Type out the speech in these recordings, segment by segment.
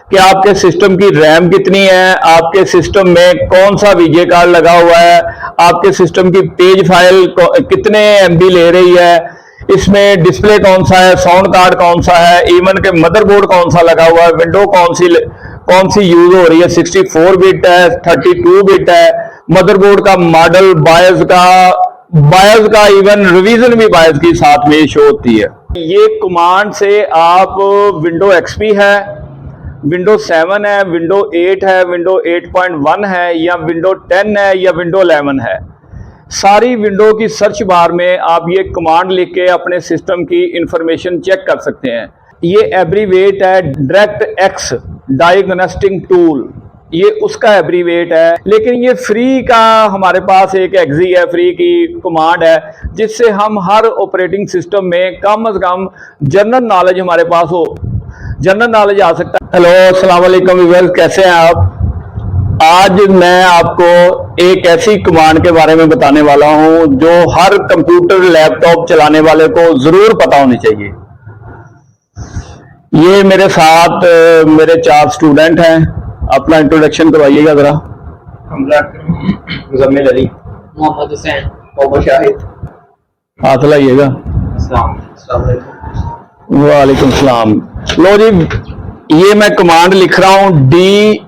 कि आपके सिस्टम की रैम कितनी है, आपके सिस्टम में कौन सा वीजे कार्ड लगा हुआ है, आपके सिस्टम की पेज फाइल कितने एमबी ले रही है, इसमें डिस्प्ले कौन सा है, साउंड कार्ड कौन सा है, इवन के मदरबोर्ड कौन सा लगा हुआ है, विंडो कौन सी यूज हो रही है, 64 बिट है, 32 बिट है, मदरबोर्ड का मॉडल, बायस का इवन रिवीजन भी बायस की साथ में शो होती है। ये कमांड से आप विंडो एक्सपी है, विंडो 7 है, विंडो 8 है, विंडो 8.1 है, या विंडो 10 है, या विंडो 11 है, सारी विंडो की सर्च बार में आप ये कमांड लिख के अपने सिस्टम की इंफॉर्मेशन चेक कर सकते हैं। ये एब्रीवेट है डायरेक्ट एक्स डायग्नोस्टिक टूल, ये उसका एब्रीवेट है। लेकिन ये फ्री का हमारे पास एक एक्जी है, फ्री की कमांड है, जिससे हम हर ऑपरेटिंग सिस्टम में कम से कम जनरल नॉलेज हमारे पास हो, जनरल नॉलेज आ सकता है। हेलो, अस्सलाम वालेकुम व्यूअर्स, कैसे हैं आप? आज मैं आपको एक ऐसी कमांड के बारे में बताने वाला हूं जो हर कंप्यूटर लैपटॉप चलाने वाले को जरूर पता होनी चाहिए। ये मेरे साथ मेरे 4 स्टूडेंट हैं, अपना इंट्रोडक्शन करवाइएगा जरा। मुजम्मिल अली, मोहम्मद हुसैन, मोहम्मद शाहिद। हाथ लाइएगा। वालेकुम सलाम। लो जी, ये मैं कमांड लिख रहा हूं DXDIAG।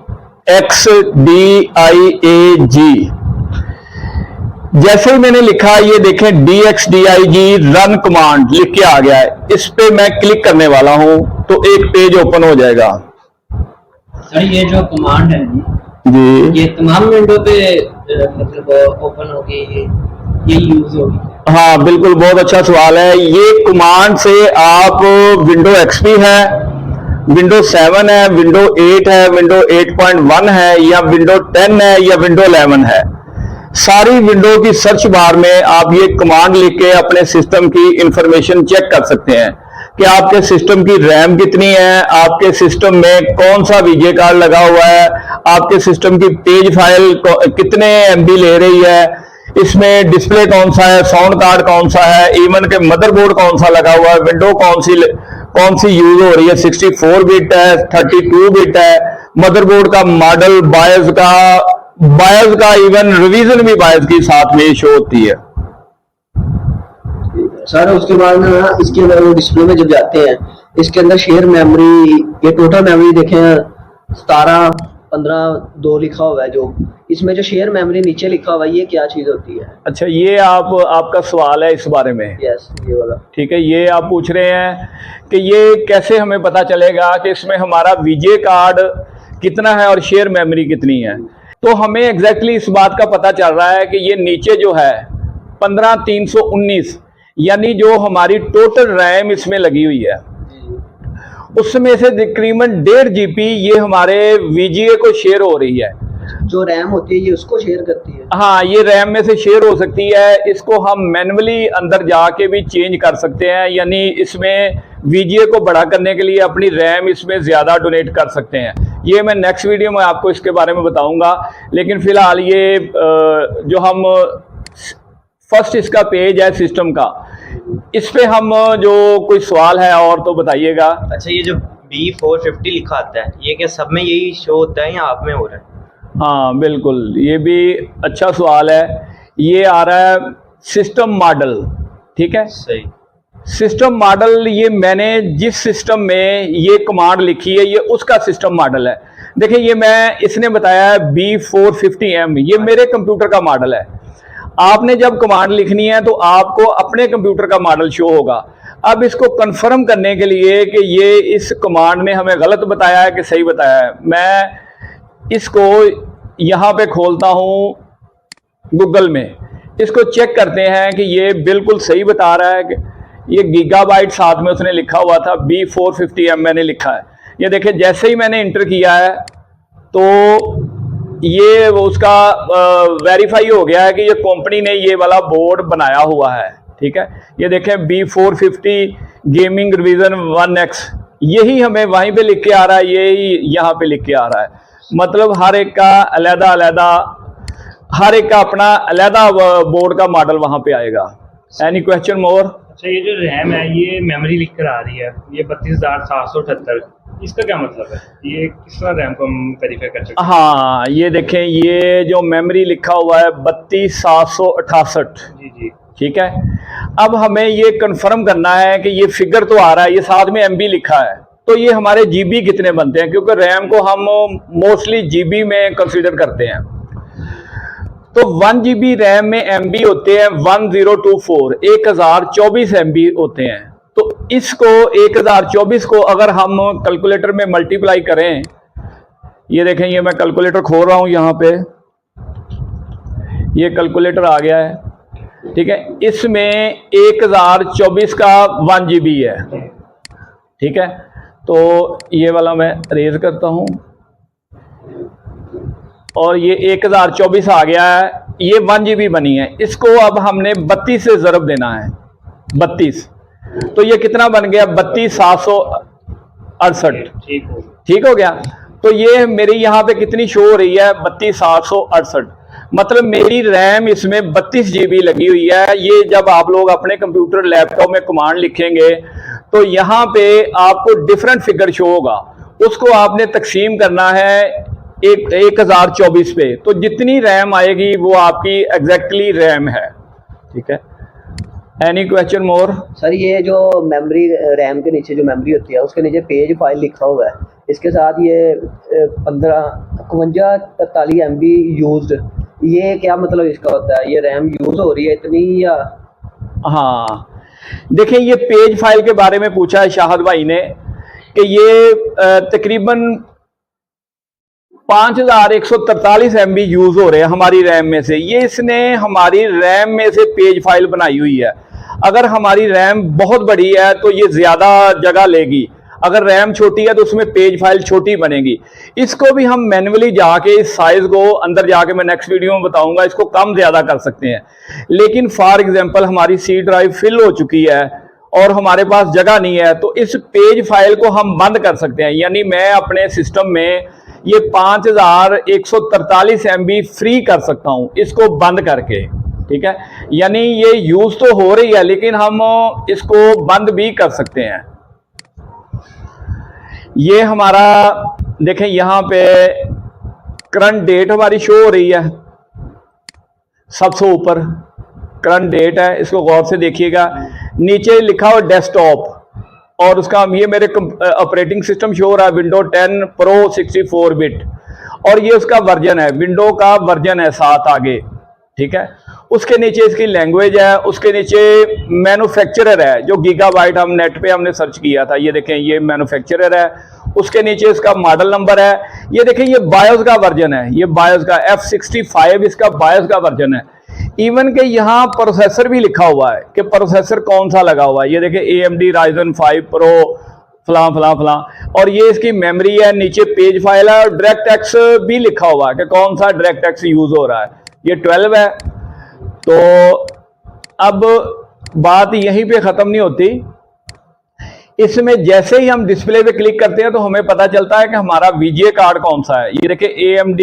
जैसे ही मैंने लिखा, ये देखें DXDIG रन कमांड लिख के आ गया है। इस पे मैं क्लिक करने वाला हूं तो एक पेज ओपन हो जाएगा। सर, ये जो कमांड है जी, ये तमाम विंडो पे मतलब ओपन होगी, ये यूज होगी? हाँ बिल्कुल, बहुत अच्छा सवाल है। ये कमांड से आप विंडो एक्सपी है, विंडो 7 है, विंडो 8 है, विंडो 8.1 है, या विंडो 10 है, या विंडो 11 है, सारी विंडो की सर्च बार में आप ये कमांड लिख के अपने सिस्टम की इंफॉर्मेशन चेक कर सकते हैं कि आपके सिस्टम की रैम कितनी है, आपके सिस्टम में कौन सा वीजे कार्ड लगा हुआ है, आपके सिस्टम की पेज फाइल कितने एमबी ले रही है, इसमें डिस्प्ले कौन सा है, साउंड कार्ड कौन सा है, इवन के मदरबोर्ड कौन सा लगा हुआ है, विंडो कौन सी यूज हो रही है, 64 बिट है, 32 बिट है, मदरबोर्ड का मॉडल, बायस का इवन रिवीजन भी बायस की साथ में शो होती है। सर, उसके बाद ना इसके अंदर डिस्प्ले में जब जाते हैं, इसके अंदर शेयर मेमोरी, ये टोटल मेमोरी देखें 17, 15, 2 लिखा हुआ है। जो इसमें जो शेयर मेमोरी नीचे लिखा हुआ है, ये क्या चीज होती है? अच्छा, ये आपका सवाल है इस बारे में? यस, ये वाला। ठीक है, ये आप पूछ रहे हैं कि ये कैसे हमें पता चलेगा कि इसमें हमारा वीजे कार्ड कितना है और शेयर मेमोरी कितनी है। तो हमें एग्जैक्टली इस बात का पता चल रहा है कि ये नीचे जो है 15319, यानी जो हमारी टोटल रैम इसमें लगी हुई है, उसमें से तकरीबन 1.5 GB ये हमारे वीजीए को शेयर हो रही है। जो रैम होती है ये उसको शेयर करती है? हाँ, ये रैम में से शेयर हो सकती है। इसको हम मैन्युअली अंदर जाके भी चेंज कर सकते हैं, यानी इसमें वीजीए को बड़ा करने के लिए अपनी रैम इसमें ज्यादा डोनेट कर सकते हैं। ये मैं नेक्स्ट वीडियो में आपको इसके बारे में बताऊंगा। लेकिन फिलहाल ये जो हम फर्स्ट इसका पेज है सिस्टम का, इस पे हम जो कोई सवाल है और तो बताइएगा। अच्छा, ये जो B450 लिखा आता है, ये क्या सब में यही शो होता है या आप में हो रहा है? हाँ बिल्कुल, ये भी अच्छा सवाल है। ये आ रहा है सिस्टम मॉडल, ठीक है, सही। सिस्टम मॉडल, ये मैंने जिस सिस्टम में ये कमांड लिखी है, ये उसका सिस्टम मॉडल है। देखिए, ये इसने बताया है B450M, ये मेरे कंप्यूटर का मॉडल है। आपने जब कमांड लिखनी है तो आपको अपने कंप्यूटर का मॉडल शो होगा। अब इसको कंफर्म करने के लिए कि ये इस कमांड ने हमें गलत बताया है कि सही बताया है, मैं इसको यहाँ पे खोलता हूँ गूगल में, इसको चेक करते हैं कि ये बिल्कुल सही बता रहा है कि ये गीगाबाइट साथ में उसने लिखा हुआ था, B450M मैंने लिखा है। ये देखिए, जैसे ही मैंने इंटर किया है तो ये उसका वेरीफाई हो गया है कि ये कंपनी ने ये वाला बोर्ड बनाया हुआ है, ठीक है। ये देखें B450 गेमिंग रिवीजन 1X, यही हमें वहीं पे लिख के आ रहा है, यही यहाँ पे लिख के आ रहा है। मतलब हर एक का अलग-अलग, हर एक का अपना अलग बोर्ड का मॉडल वहां पे आएगा। एनी क्वेश्चन मोर? अच्छा, ये जो रैम है ये मेमोरी लिख कर आ रही है, ये 32,778, इसका क्या मतलब है? ये किस तरह रैम को हम वेरीफाई कर सकते हैं? हाँ, ये देखें, ये जो मेमोरी लिखा हुआ है 32,768, जी जी। ठीक है। अब हमें ये कंफर्म करना है कि ये फिगर तो आ रहा है, ये साथ में एमबी लिखा है, तो ये हमारे जीबी कितने बनते हैं, क्योंकि रैम को हम मोस्टली जीबी में कंसीडर करते हैं। तो 1 GB रैम में एमबी होते हैं 1024, 1024 एमबी होते हैं। तो इसको 1024 को अगर हम कैलकुलेटर में मल्टीप्लाई करें, ये देखें, ये मैं कैलकुलेटर खोल रहा हूं यहां पे, ये कैलकुलेटर आ गया है, ठीक है। इसमें 1024 का 1 GB है, ठीक है। तो ये वाला मैं रेज करता हूं और ये 1024 आ गया है, ये 1 GB बनी है। इसको अब हमने 32 से ज़रब देना है, 32, तो ये कितना बन गया? 32,768, ठीक हो गया। तो ये मेरी यहाँ पे कितनी शो हो रही है? 32,768, मतलब मेरी रैम इसमें 32 GB लगी हुई है। ये जब आप लोग अपने कंप्यूटर लैपटॉप में कमांड लिखेंगे तो यहाँ पे आपको डिफरेंट फिगर शो होगा, उसको आपने तकसीम करना है 1024 पे, तो जितनी रैम आएगी वो आपकी एग्जैक्टली रैम है, ठीक है। एनी क्वेश्चन मोर? सर ये जो मेमोरी रैम के नीचे जो मेमोरी होती है उसके नीचे पेज फाइल लिखा हुआ है, इसके साथ ये 51 MB यूज्ड, ये क्या मतलब इसका होता है? ये रैम यूज हो रही है इतनी या? हाँ, देखें, ये पेज फाइल के बारे में पूछा है शाहद भाई ने कि ये तकरीबन 5143 MB यूज हो रहे हैं हमारी रैम में से। ये इसने हमारी रैम में से पेज फाइल बनाई हुई है। अगर हमारी रैम बहुत बड़ी है तो ये ज्यादा जगह लेगी, अगर रैम छोटी है तो उसमें पेज फाइल छोटी बनेगी। इसको भी हम मैन्युअली जाके इस साइज को अंदर जाके, मैं नेक्स्ट वीडियो में बताऊंगा, इसको कम ज्यादा कर सकते हैं। लेकिन फॉर एग्जांपल हमारी सी ड्राइव फिल हो चुकी है और हमारे पास जगह नहीं है, तो इस पेज फाइल को हम बंद कर सकते हैं। यानी मैं अपने सिस्टम में ये 5143 MB फ्री कर सकता हूं इसको बंद करके, ठीक है। यानी ये यूज तो हो रही है लेकिन हम इसको बंद भी कर सकते हैं। ये हमारा देखें, यहां पे करंट डेट हमारी शो हो रही है, सबसे ऊपर करंट डेट है, इसको गौर से देखिएगा। नीचे लिखा हुआ डेस्कटॉप और उसका ये मेरे ऑपरेटिंग सिस्टम शो हो रहा है विंडो 10 प्रो 64 बिट, और ये उसका वर्जन है, विंडो का वर्जन है 7 आगे, ठीक है। उसके नीचे इसकी लैंग्वेज है, उसके नीचे मैन्युफैक्चरर है, जो गीगाबाइट हम नेट पे हमने सर्च किया था, ये देखें ये मैन्युफैक्चरर है। उसके नीचे इसका मॉडल नंबर है, ये देखें ये बायोस का वर्जन है, ये बायोस का F65 इसका बायोस का वर्जन है। इवन के यहाँ प्रोसेसर भी लिखा हुआ है कि प्रोसेसर कौन सा लगा हुआ है, ये देखें AMD Ryzen 5 Pro फलां फलां फलां, और ये इसकी मेमोरी है, नीचे पेज फाइल है और डायरेक्ट एक्स भी लिखा हुआ है कि कौन सा डायरेक्ट एक्स यूज हो रहा है, ये 12 है। तो अब बात यहीं पे खत्म नहीं होती, इसमें जैसे ही हम डिस्प्ले पे क्लिक करते हैं तो हमें पता चलता है कि हमारा VGA कार्ड कौन सा है। ये देखिए AMD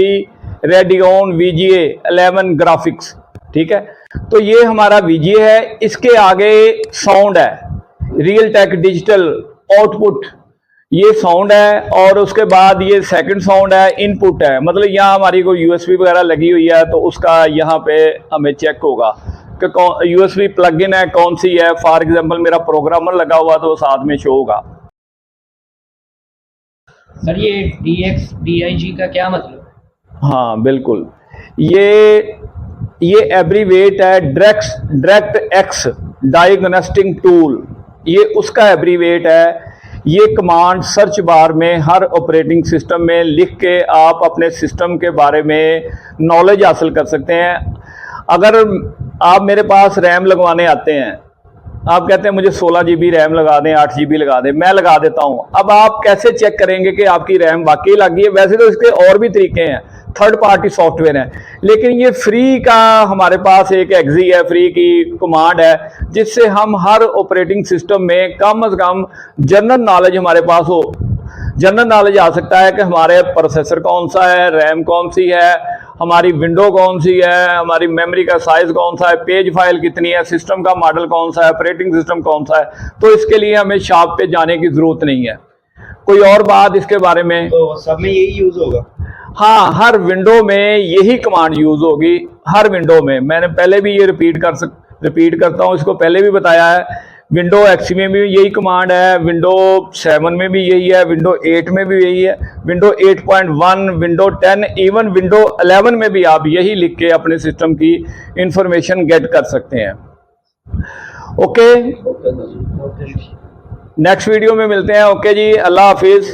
Radeon VGA 11 ग्राफिक्स, ठीक है। तो ये हमारा VGA है, इसके आगे साउंड है, Realtek डिजिटल आउटपुट, ये साउंड है, और उसके बाद ये सेकंड साउंड है, इनपुट है, मतलब यहाँ हमारी कोई USB वगैरह लगी हुई है तो उसका यहाँ पे हमें चेक होगा कि USB प्लग इन है, कौन सी है। फॉर एग्जांपल मेरा प्रोग्रामर लगा हुआ तो साथ में शो होगा। सर ये DXDIG का क्या मतलब है? हाँ बिल्कुल, ये एब्रीवेट है डायरेक्ट एक्स डायग्नोस्टिक टूल, ये उसका एब्रीवेट है। ये कमांड सर्च बार में हर ऑपरेटिंग सिस्टम में लिख के आप अपने सिस्टम के बारे में नॉलेज हासिल कर सकते हैं। अगर आप मेरे पास रैम लगवाने आते हैं, आप कहते हैं मुझे 16 GB रैम लगा दें, 8 GB लगा दें, मैं लगा देता हूं। अब आप कैसे चेक करेंगे कि आपकी रैम वाकई लगी है? वैसे तो इसके और भी तरीके हैं, थर्ड पार्टी सॉफ्टवेयर है, लेकिन ये फ्री का हमारे पास एक एक्जी है, फ्री की कमांड है, जिससे हम हर ऑपरेटिंग सिस्टम में कम से कम जनरल नॉलेज हमारे पास हो। जनरल नॉलेज आ सकता है कि हमारे प्रोसेसर कौन सा है, रैम कौन सी है, हमारी विंडो कौन सी है, हमारी मेमोरी का साइज कौन सा है, पेज फाइल कितनी है, सिस्टम का मॉडल कौन सा है, ऑपरेटिंग सिस्टम कौन सा है। तो इसके लिए हमें शॉप पे जाने की ज़रूरत नहीं है। कोई और बात इसके बारे में? तो सब में यही यूज होगा? हाँ, हर विंडो में यही कमांड यूज होगी, हर विंडो में। मैंने पहले भी ये रिपीट करता हूँ, इसको पहले भी बताया है। विंडो एक्स में भी यही कमांड है, विंडो 7 में भी यही है, विंडो 8 में भी यही है, विंडो 8.1, विंडो 10, इवन विंडो 11 में भी आप यही लिख के अपने सिस्टम की इंफॉर्मेशन गेट कर सकते हैं। ओके, नेक्स्ट वीडियो में मिलते हैं। ओके जी, अल्लाह हाफिज।